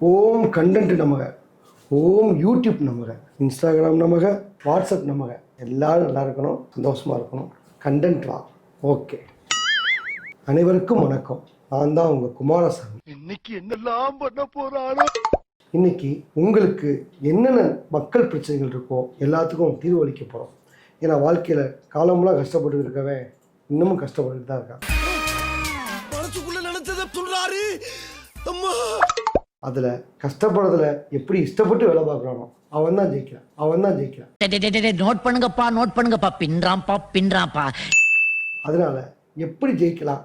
ஓம் content நமக, ஓம் YouTube நமக, Instagram நமக, வாட்ஸ்அப் நமக. எல்லாரும் நல்லா இருக்கணும், சந்தோஷமாக இருக்கணும். கண்டென்ட் வா. ஓகே, அனைவருக்கும் வணக்கம். நான் தான் உங்கள் குமாரசாமி. இன்னைக்கு என்னெல்லாம் பண்ண போறாரோ. இன்னைக்கு உங்களுக்கு என்னென்ன மக்கள் பிரச்சனைகள் இருக்கோ எல்லாத்துக்கும் தீர்வு அளிக்க போகிறோம். ஏன்னா வாழ்க்கையில் காலம்லாம் கஷ்டப்பட்டு இருக்கவன் இன்னமும் கஷ்டப்பட்டு தான் இருக்கான். அதில் கஷ்டப்படுறதுல எப்படி இஷ்டப்பட்டு வேலை பார்க்குறானோ அவன் தான் ஜெயிக்கிறான், அவன் தான் ஜெயிக்கிறான். நோட் பண்ணுங்கப்பா, பின்றாம்பா. அதனால எப்படி ஜெயிக்கலாம்,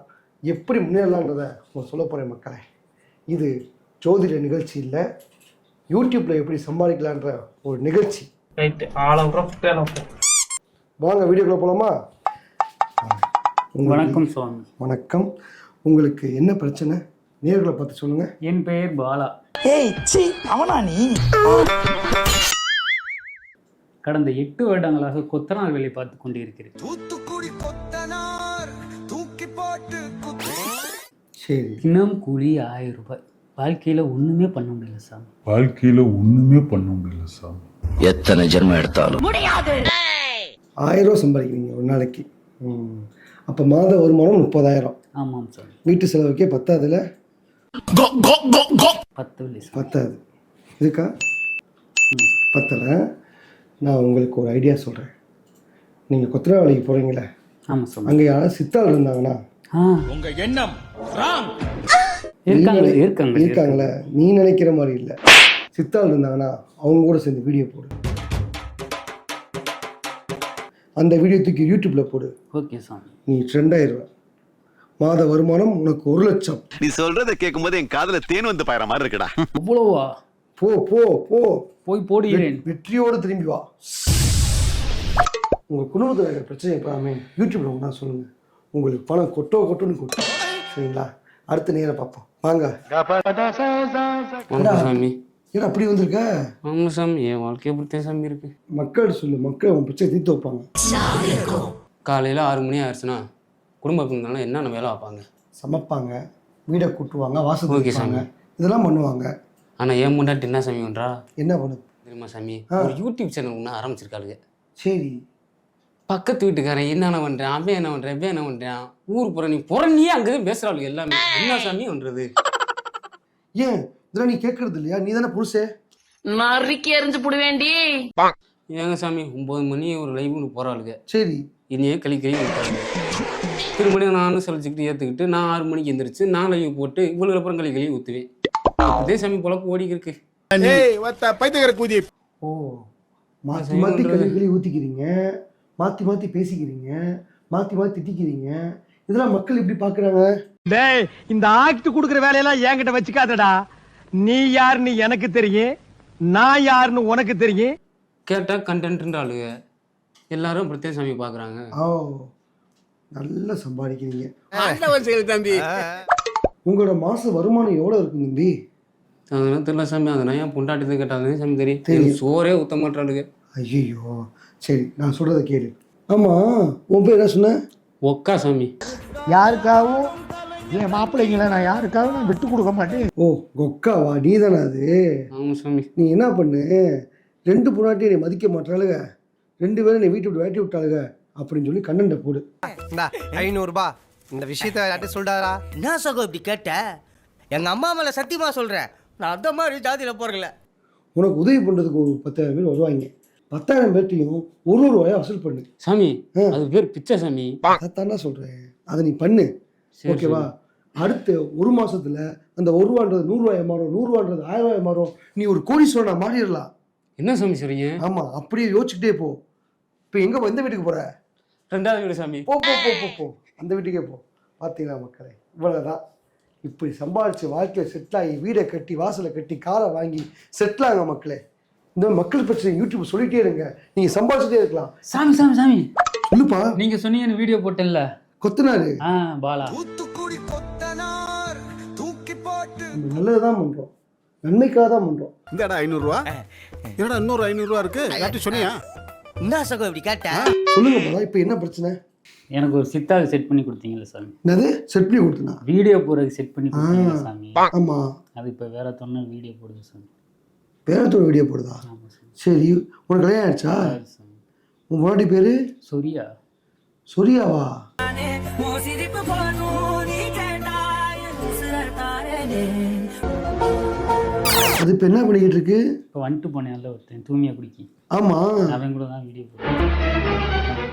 எப்படி முன்னேறலான்றத சொல்ல போகிறேன் மக்களே. இது ஜோதிட நிகழ்ச்சி இல்லை, யூடியூப்பில் எப்படி சம்பாதிக்கலான்ற ஒரு நிகழ்ச்சி. வாங்க வீடியோக்குள்ள போகலாமா? வணக்கம் சுவாமி. வணக்கம். உங்களுக்கு என்ன பிரச்சனை, நேர்களை பார்த்து சொல்லுங்க. என் பெயர் பாலா. அவனா நீ? கடந்த 8 வருடங்களாக கொத்தனார் வேலை பார்த்து கொண்டிருக்கிறேன். சரி, தினம் கூலி 1000 ரூபாய். வாழ்க்கையில ஒண்ணுமே பண்ண முடியல சாமி. எத்தனை ஜென்மம் எடுத்தாலும் முடியாது. 1000 ரூபா சம்பாதிக்கிறீங்க ஒரு நாளைக்கு. அப்போ மாத வருமானம் 30,000. ஆமாம் சார். வீட்டு செலவுக்கே பத்தாதுல? 10 இல்லை சார். பத்தாது. இருக்கா? பத்தலை. நான் உங்களுக்கு ஒரு ஐடியா சொல்கிறேன். நீங்கள் கொத்தனார் வேலைக்கு போகிறீங்களே, ஆமாம் சார். அங்கே யாராவது சித்தாள் இருந்தாங்கன்னா உங்க எண்ணம் இருக்காங்களே, நீ நினைக்கிற மாதிரி இல்லை. சித்தாள் இருந்தாங்கன்னா அவங்க கூட சேர்ந்து வீடியோ போடு. அந்த வீடியோ தூக்கி யூடியூப்பில் போடு. ஓகே சாமி. நீ ட்ரெண்ட் ஆயிடுவ. மாத வருமானம் உனக்கு 1 லட்சம். நீ சொல்றத கேட்கும்போது என் காதுல தேன் வந்து பாயற மாதிரி இருக்குடா. அவ்வளோவா? போ போ போ, போய் போடுகிறேன். வெற்றியோடு திரும்பி வா. உங்கள் குடும்பத்தில் இருக்கிற பிரச்சனை எப்படாமே யூடியூப்ல ஒன்றா சொல்லுங்கள். உங்களுக்கு பணம் கொட்டுன்னு கொட்டும். சரிங்களா? அடுத்த நேரம் பார்ப்போம். வாங்க. சாமி. ஏன்னா அப்படி வந்திருக்க? ஆமாம் சாமி, என் வாழ்க்கை எப்படித்தான் சாமி இருக்கு. மக்கள் சொல்லு, மக்கள் உன் பிரச்சனை தீர்த்து வைப்பாங்க. காலையில் 6 மணி ஆயிடுச்சுன்னா குடும்பத்தினால என்னென்ன வேலை வைப்பாங்க? சமைப்பாங்க, வீடை கூட்டுவாங்க, வாசல் ஓகே வைப்பாங்க, இதெல்லாம் பண்ணுவாங்க. ஆனால் ஏன் முன்னாடி என்ன சாமி பண்ணுறா என்ன பண்ணுது தெரியுமா சாமி? ஒரு யூடியூப் சேனல் ஒன்று ஆரம்பிச்சிருக்காளுங்க. சரி, பக்கத்து வீட்டுக்காரன் என்னென்ன பண்ணுறேன், அவன் என்ன பண்ணுறேன், இவன் என்ன பண்ணுறான், ஊர் புற நீ புறணியே அங்கேதான் பேசுகிறாளுங்க எல்லாமே. என்ன சாமி பண்ணுறது? ஏன் இதெல்லாம் நீ கேட்கறது இல்லையா? நீ தானே புருஷே. நறுக்கி எறிஞ்சு போட வேண்டி. ஏங்க சாமி 9 மணி ஒரு லைவுன்னு போகிறாளுங்க. சரி, இனியே கழி விட்டாங்க. திருமணியும் நானும் செலச்சிக்கிட்டு ஏற்றுக்கிட்டு நான் 6 மணிக்கு எந்திரிச்சு நான் லைவ் போட்டு இவ்வளவு அப்புறம் கழி ஊற்றுவேன். அதே சாமி பொழப்பு ஓடி இருக்கு. ஓ, மாற்றி மாற்றி கழுவி ஊற்றிக்கிறீங்க, மாற்றி மாற்றி பேசிக்கிறீங்க, மாற்றி மாற்றி திட்டிக்கிறீங்க. இதெல்லாம் மக்கள் இப்படி பார்க்குறாங்க. டேய், இந்த ஆக்ட் கொடுக்குற வேலையெல்லாம் என்கிட்ட வச்சுக்காதடா. நீ யாருன்னு எனக்கு தெரியும், நான் யாருன்னு உனக்கு தெரியும். கேட்டால் கண்டென்ட்ன்ற ஆளுங்க எல்லாரும் அப்படித்தான் சாமி பார்க்குறாங்க. ஓ, நல்லா சம்பாதிக்கிறீங்க தம்பி. உங்களோட மாச வருமானம் எவ்வளோ இருக்கும் தம்பி? அதெல்லாம் தெரியல சாமி. அதெல்லாம் ஏன் பொண்டாட்டி கேட்டாலும் சாமி தெரியும். சோறே ஊற்ற மாட்டாளுங்க. ஐயோ, சரி, நான் சொல்கிறத கேளு. ஆமாம், உன் பேர் என்ன சொன்ன? ஒக்கா சாமி. யாருக்காகவும் என் மாப்பிள்ளைங்களை நான் யாருக்காகவும் விட்டு கொடுக்க மாட்டேன். ஓ, கொக்காவா? நீ தானே அது? ஆமாம் சாமி. நீ என்ன பண்ணு, 2 பொண்டாட்டி நீ மதிக்க மாட்டாளுங்க, 2 பேரும் நீ வீட்டு விட்டு வேட்டி விட்டாளுங்க அப்படின்னு சொல்லி கண்ணண்டை போடு. 500 ரூபாய் இந்த விஷயத்த யார்ட்ட சொல்றாரா? என்ன சகோ இப்படி கேட்ட? எங்க அம்மா மேல சத்தியமா சொல்றேன், நான் அந்த மாதிரி ஜாதியில போறல. உனக்கு உதவி பண்ணுறதுக்கு ஒரு 10,000 பேர் வருவாங்க. 10,000 பேர்ட்டையும் 1 ரூபாயை வசூல் பண்ணு. சாமி அது பேர் பிச்சை சாமி. அதைத்தாண்டா சொல்கிறேன், அதை நீ பண்ணு. ஓகேவா? அடுத்த 1 மாசத்துல அந்த 1 ரூபான்றது 100 ரூபாய் மாறும், 100 ரூபான்றது 1000 ரூபாய் மாறும். நீ ஒரு கோடீஸ்வரனா மாறிடலாம். என்ன சாமி சொல்றீங்க? ஆமாம், அப்படியே யோசிச்சுக்கிட்டே போ. இப்போ எங்கே எந்த வீட்டுக்கு போகிற? 2வது வீடு சாமி. போ போ போ போ போ, அந்த வீட்டுக்கே போ. பார்த்தீங்களா மக்களே, இவ்வளோதான். இப்படி சம்பாதிச்சு வாழ்க்கையில் செட்டில் ஆகி வீடை கட்டி வாசலை கட்டி காரை வாங்கி செட்டில் ஆக மக்களே. இந்த மக்கள் பிரச்சனை யூடியூப் சொல்லிட்டே இருங்க, நீங்கள் சம்பாதிச்சுட்டே இருக்கலாம். சாமி சாமி சாமி சொல்லுப்பா. நீங்க சொன்னீங்க வீடியோ போட்டேன்ல கொத்தனாரு பாலா, நல்லதுதான் பண்றோம், நன்மைக்காக தான் பண்றோம். இந்தடா 500 ரூபா. என்னடா இன்னொரு 500 ரூபா இருக்கு? யார்ட்ட சொன்னியா? என்ன சகோ இப்படி கேட்ட? சொல்லுங்க போதா, இப்போ என்ன பிரச்சனை? எனக்கு ஒரு சித்தாவுக்கு செட் பண்ணி கொடுத்தீங்கல்ல சாமி, என்னது செட் பண்ணி கொடுத்தனா? வீடியோ போடுறதுக்கு செட் பண்ணி கொடுத்தீங்க சாமி. ஆமாம். அது இப்போ வேற தொண்ணு வீடியோ போடுது சாமி. பேரத்தோட வீடியோ போடுதா? ஆமாம் சாமி. சரி, உனக்கு கல்யாணம் ஆயிடுச்சா? சரி சாமி. உன் முன்னாடி பேர் சொரியா. சொரியாவா? அது இப்போ என்ன பண்ணிக்கிட்டு இருக்கு? இப்போ வந்துட்டு போனேன்ல ஒருத்தன் தூய்மையாக குடிக்கி, ஆமாம், அவன் கூட தான் வீடியோ போடுறேன்.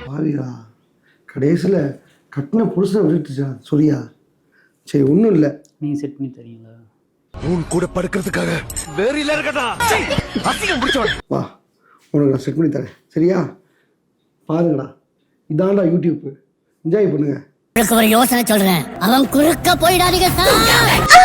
பாவியா, கடைசியில் கட்டின புருஷனை விட்டுச்சா சொரியா? சரி, ஒன்றும் இல்லை, நீங்கள் செட் பண்ணி தரீங்களா? உன் கூட படுக்கிறதுக்காக வேறில இருக்கடா. அசிங்கம் பிடிச்சவன். வா, உனக்கு நான் செட் பண்ணி தரேன், சரியா? பாருங்கடா, இதான்டா யூடியூப், என்ஜாய் பண்ணுங்க. ஒரு யோசனை சொல்றேன், அவன் குறுக்க போயிடாதீங்க சார்.